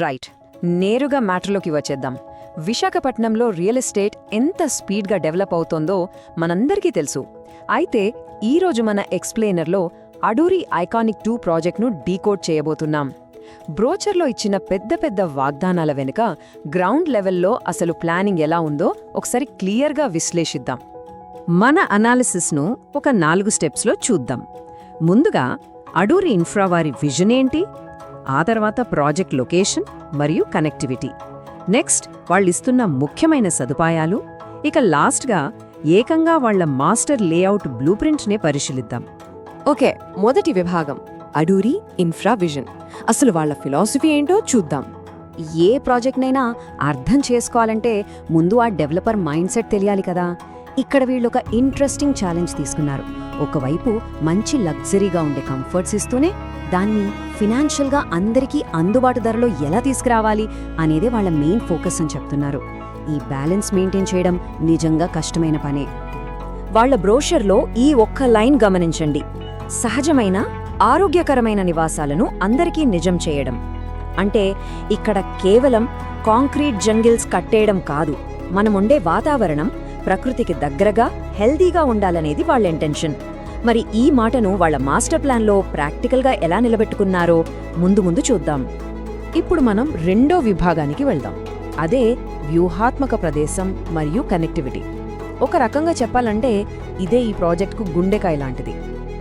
Right, నేరుగా మ్యాటర్లోకి వచ్చేద్దాం. విశాఖపట్నంలో రియల్ ఎస్టేట్ ఎంత స్పీడ్గా డెవలప్ అవుతోందో మనందరికీ తెలుసు. అయితే ఈరోజు మన ఎక్స్ప్లెయినర్లో అడూరి ఐకానిక్ 2 ప్రాజెక్ట్ను డీకోడ్ చేయబోతున్నాం. బ్రోచర్లో ఇచ్చిన పెద్ద పెద్ద వాగ్దానాల వెనుక గ్రౌండ్ లెవెల్లో అసలు ప్లానింగ్ ఎలా ఉందో ఒకసారి క్లియర్గా విశ్లేషిద్దాం. మన అనాలిసిస్ను ఒక 4 స్టెప్స్లో చూద్దాం. ముందుగా అడూరి ఇన్ఫ్రా వారి విజన్ ఏంటి, ఆ తర్వాత ప్రాజెక్ట్ లొకేషన్ మరియు కనెక్టివిటీ, నెక్స్ట్ వాళ్ళిస్తున్న ముఖ్యమైన సదుపాయాలు, ఇక లాస్ట్గా ఏకంగా వాళ్ల మాస్టర్ లేఅవుట్ బ్లూప్రింట్నే పరిశీలిద్దాం. ఓకే, మొదటి విభాగం అడూరి ఇన్ఫ్రా విజన్. అసలు వాళ్ళ ఫిలాసఫీ ఏంటో చూద్దాం. ఏ ప్రాజెక్ట్నైనా అర్థం చేసుకోవాలంటే ముందు ఆ డెవలపర్ మైండ్ సెట్ తెలియాలి కదా. ఇక్కడ వీళ్ళొక ఇంట్రెస్టింగ్ ఛాలెంజ్ తీసుకున్నారు. ఒకవైపు మంచి లగ్జరీగా ఉండే కంఫర్ట్స్ ఇస్తూనే దాన్ని ఫినాన్షియల్గా అందరికీ అందుబాటు ధరలో ఎలా తీసుకురావాలి అనేదే వాళ్ళ మెయిన్ ఫోకస్ అని చెప్తున్నారు. ఈ బ్యాలెన్స్ మెయింటైన్ చేయడం నిజంగా కష్టమైన పనే. వాళ్ల బ్రోషర్లో ఈ ఒక్క లైన్ గమనించండి, సహజమైన ఆరోగ్యకరమైన నివాసాలను అందరికీ నిజం చేయడం. అంటే ఇక్కడ కేవలం కాంక్రీట్ జంగిల్స్ కట్టేయడం కాదు, మనముండే వాతావరణం ప్రకృతికి దగ్గరగా హెల్దీగా ఉండాలనేది వాళ్ళ ఇంటెన్షన్. మరి ఈ మాటను వాళ్ల మాస్టర్ ప్లాన్లో ప్రాక్టికల్గా ఎలా నిలబెట్టుకున్నారో ముందు ముందు చూద్దాం. ఇప్పుడు మనం రెండో విభాగానికి వెళ్దాం. అదే వ్యూహాత్మక ప్రదేశం మరియు కనెక్టివిటీ. ఒక రకంగా చెప్పాలంటే ఇదే ఈ ప్రాజెక్ట్కు గుండెకాయ లాంటిది.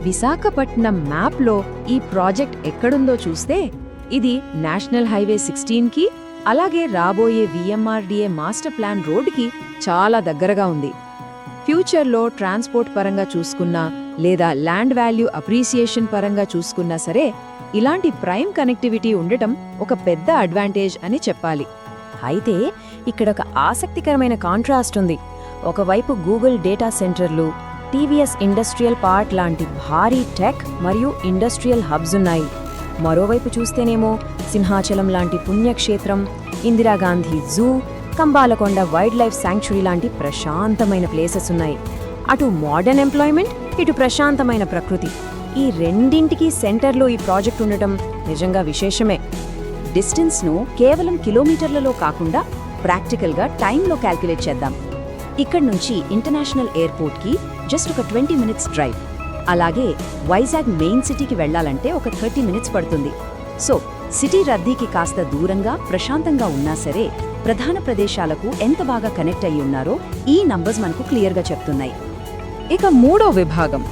విశాఖపట్నం మ్యాప్లో ఈ ప్రాజెక్ట్ ఎక్కడుందో చూస్తే ఇది నేషనల్ హైవే 16కి అలాగే రాబోయే VMRDA మాస్టర్ ప్లాన్ రోడ్డుకి చాలా దగ్గరగా ఉంది. ఫ్యూచర్లో ట్రాన్స్పోర్ట్ పరంగా చూసుకున్నా లేదా ల్యాండ్ వాల్యూ అప్రీసియేషన్ పరంగా చూసుకున్నా సరే ఇలాంటి ప్రైమ్ కనెక్టివిటీ ఉండటం ఒక పెద్ద అడ్వాంటేజ్ అని చెప్పాలి. అయితే ఇక్కడొక ఆసక్తికరమైన కాంట్రాస్ట్ ఉంది. ఒకవైపు గూగుల్ డేటా సెంటర్లు, TVS ఇండస్ట్రియల్ పార్క్ లాంటి భారీ టెక్ మరియు ఇండస్ట్రియల్ హబ్స్ ఉన్నాయి. మరోవైపు చూస్తేనేమో సింహాచలం లాంటి పుణ్యక్షేత్రం, Indira Gandhi zoo, Kambalakonda wild life sanctuary లాంటి ప్రశాంతమైన ప్లేసెస్ ఉన్నాయి. అటు మోడర్న్ ఎంప్లాయ్మెంట్, ఇటు ప్రశాంతమైన ప్రకృతి. ఈ రెండింటికి సెంటర్లో ఈ ప్రాజెక్ట్ ఉండటం నిజంగా విశేషమే. డిస్టెన్స్ను కేవలం కిలోమీటర్లలో కాకుండా ప్రాక్టికల్గా టైంలో క్యాల్కులేట్ చేద్దాం. ఇక్కడి నుంచి ఇంటర్నేషనల్ ఎయిర్పోర్ట్కి జస్ట్ ఒక 20 మినిట్స్ డ్రైవ్. అలాగే వైజాగ్ మెయిన్ సిటీకి వెళ్లాలంటే ఒక 30 మినిట్స్ పడుతుంది. సో సిటీ రద్దీకి కాస్త దూరంగా ప్రశాంతంగా ఉన్నా సరే ప్రధాన ప్రదేశాలకు ఎంత బాగా కనెక్ట్ అయ్యి ఉన్నారో ఈ నంబర్స్ మనకు క్లియర్గా చెప్తున్నాయి. ఇక మూడో విభాగం,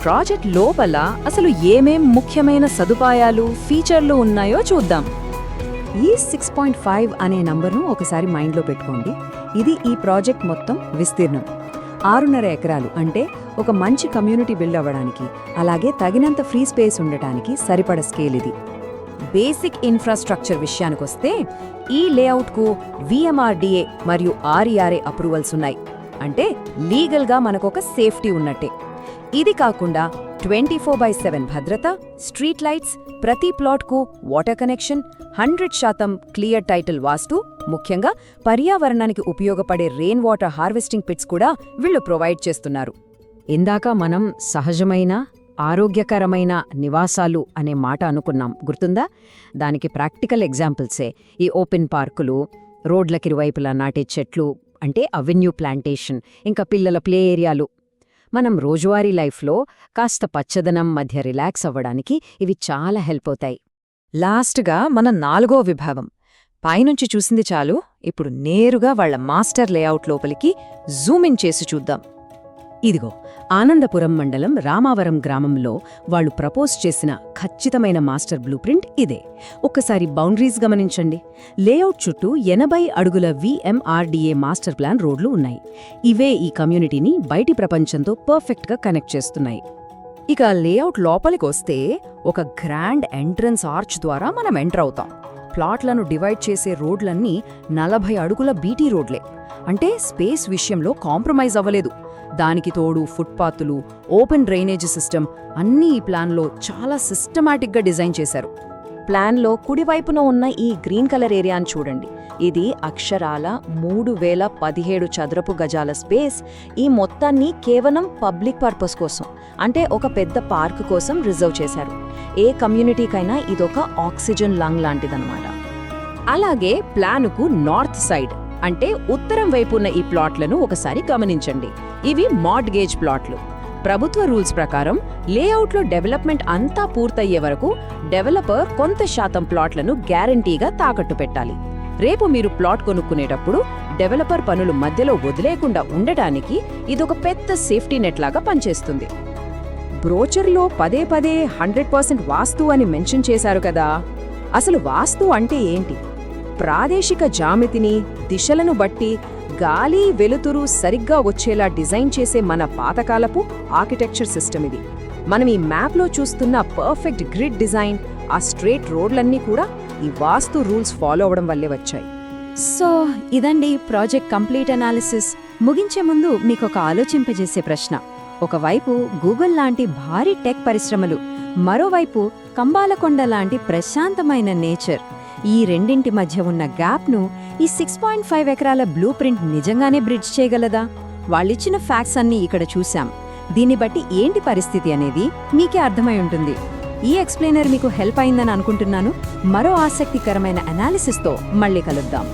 ప్రాజెక్ట్ లోపల అసలు ఏమేం ముఖ్యమైన సదుపాయాలు, ఫీచర్లు ఉన్నాయో చూద్దాం. ఈ 6.5 అనే నంబర్ను ఒకసారి మైండ్లో పెట్టుకోండి. ఇది ఈ ప్రాజెక్ట్ మొత్తం విస్తీర్ణం. 6.5 ఎకరాలు అంటే ఒక మంచి కమ్యూనిటీ బిల్డ్ అవ్వడానికి, అలాగే తగినంత ఫ్రీ స్పేస్ ఉండటానికి సరిపడ స్కేల్ ఇది. బేసిక్ ఇన్ఫ్రాస్ట్రక్చర్ విషయానికొస్తే ఈ లేఅవుట్కు VMRDA మరియు RERA అప్రూవల్స్ ఉన్నాయి. అంటే లీగల్గా మనకొక సేఫ్టీ ఉన్నట్టే. ఇది కాకుండా 24/7 భద్రత, స్ట్రీట్ లైట్స్, ప్రతి ప్లాట్కు వాటర్ కనెక్షన్, 100% క్లియర్ టైటిల్ వాస్తు, ముఖ్యంగా పర్యావరణానికి ఉపయోగపడే రెయిన్ వాటర్ హార్వెస్టింగ్ పిట్స్ కూడా వీళ్ళు ప్రొవైడ్ చేస్తున్నారు. ఇందాక మనం సహజమైన ఆరోగ్యకరమైన నివాసాలు అనే మాట అనుకున్నాం, గుర్తుందా? దానికి ప్రాక్టికల్ ఎగ్జాంపుల్సే ఈ ఓపెన్ పార్కులు, రోడ్లకిరువైపులా నాటే చెట్లు అంటే అవెన్యూ ప్లాంటేషన్, ఇంకా పిల్లల ప్లే ఏరియాలు. మనం రోజువారీ లైఫ్లో కాస్త పచ్చదనం మధ్య రిలాక్స్ అవ్వడానికి ఇవి చాలా హెల్ప్ అవుతాయి. లాస్ట్గా మన 4వ విభాగం. పైనుంచి చూసింది చాలు, ఇప్పుడు నేరుగా వాళ్ల మాస్టర్ లేఅవుట్ లోపలికి జూమిన్ చేసి చూద్దాం. ఇదిగో ఆనందపురం మండలం రామావరం గ్రామంలో వాళ్లు ప్రపోజ్ చేసిన ఖచ్చితమైన మాస్టర్ బ్లూప్రింట్ ఇదే. ఒక్కసారి బౌండరీస్ గమనించండి. లేఅవుట్ చుట్టూ 80 అడుగుల VMRDA మాస్టర్ ప్లాన్ రోడ్లు ఉన్నాయి. ఇవే ఈ కమ్యూనిటీని బయటి ప్రపంచంతో పర్ఫెక్ట్గా కనెక్ట్ చేస్తున్నాయి. ఇక లేఅవుట్ లోపలికొస్తే ఒక గ్రాండ్ ఎంట్రన్స్ ఆర్చ్ ద్వారా మనం ఎంటర్ అవుతాం. ప్లాట్లను డివైడ్ చేసే రోడ్లన్నీ 40 అడుగుల బీటీ రోడ్లే. అంటే స్పేస్ విషయంలో కాంప్రమైజ్ అవ్వలేదు. దానికి తోడు ఫుట్పాత్లు, ఓపెన్ డ్రైనేజ్ సిస్టమ్ అన్నీ ఈ ప్లాన్లో చాలా సిస్టమాటిక్గా డిజైన్ చేశారు. ప్లాన్లో కుడివైపున ఉన్న ఈ గ్రీన్ కలర్ ఏరియాను చూడండి. ఇది అక్షరాల 3017 చదరపు గజాల స్పేస్. ఈ మొత్తాన్ని కేవలం పబ్లిక్ పర్పస్ కోసం, అంటే ఒక పెద్ద పార్క్ కోసం రిజర్వ్ చేశారు. ఏ కమ్యూనిటీకైనా ఇదొక ఆక్సిజన్ లంగ్ లాంటిదన్నమాట. అలాగే ప్లానుకు నార్త్ సైడ్ అంటే ఉత్తరం వైపు ఉన్న ఈ ప్లాట్లను ఒకసారి గమనించండి. ఇవి మార్ట్గేజ్ ప్లాట్లు. ప్రభుత్వ రూల్స్ ప్రకారం లేఅవుట్లో డెవలప్మెంట్ అంతా పూర్తయ్యే వరకు డెవలపర్ కొంత శాతం ప్లాట్లను గ్యారంటీగా తాకట్టు పెట్టాలి. రేపు మీరు ప్లాట్ కొనుక్కునేటప్పుడు డెవలపర్ పనులు మధ్యలో వదిలేకుండా ఉండటానికి ఇదొక పెద్ద సేఫ్టీ నెట్ లాగా పనిచేస్తుంది. బ్రోచర్లో పదే 100% వాస్తు అని మెన్షన్ చేశారు కదా. అసలు వాస్తు అంటే ఏంటి? ప్రాదేశిక జామితిని, దిశలను బట్టి గాలి వెలుతురు సరిగ్గా వచ్చేలా డిజైన్ చేసే మన పాతకాలపు ఆర్కిటెక్చర్ సిస్టమ్ ఇది. మనం ఈ మ్యాప్లో చూస్తున్న పర్ఫెక్ట్ గ్రిడ్ డిజైన్, ఆ స్ట్రేట్ రోడ్లన్నీ కూడా ఈ వాస్తు రూల్స్ ఫాలో అవడం వల్లే వచ్చాయి. సో ఇదండి ప్రాజెక్ట్ కంప్లీట్ అనాలిసిస్. ముగించే ముందు మీకొక ఆలోచింపజేసే ప్రశ్న. ఒకవైపు గూగుల్ లాంటి భారీ టెక్ పరిశ్రమలు, మరోవైపు కంబాలకొండ లాంటి ప్రశాంతమైన నేచర్. ఈ రెండింటి మధ్య ఉన్న గ్యాప్ను ఈ 6.5 ఎకరాల బ్లూ ప్రింట్ నిజంగానే బ్రిడ్జ్ చేయగలదా? వాళ్ళిచ్చిన ఫ్యాక్ట్స్ అన్నీ ఇక్కడ చూశాం. దీన్ని బట్టి ఏంటి పరిస్థితి అనేది మీకే అర్థమై ఉంటుంది. ఈ ఎక్స్ప్లెయినర్ మీకు హెల్ప్ అయిందని అనుకుంటున్నాను. మరో ఆసక్తికరమైన అనాలిసిస్తో మళ్ళీ కలుద్దాం.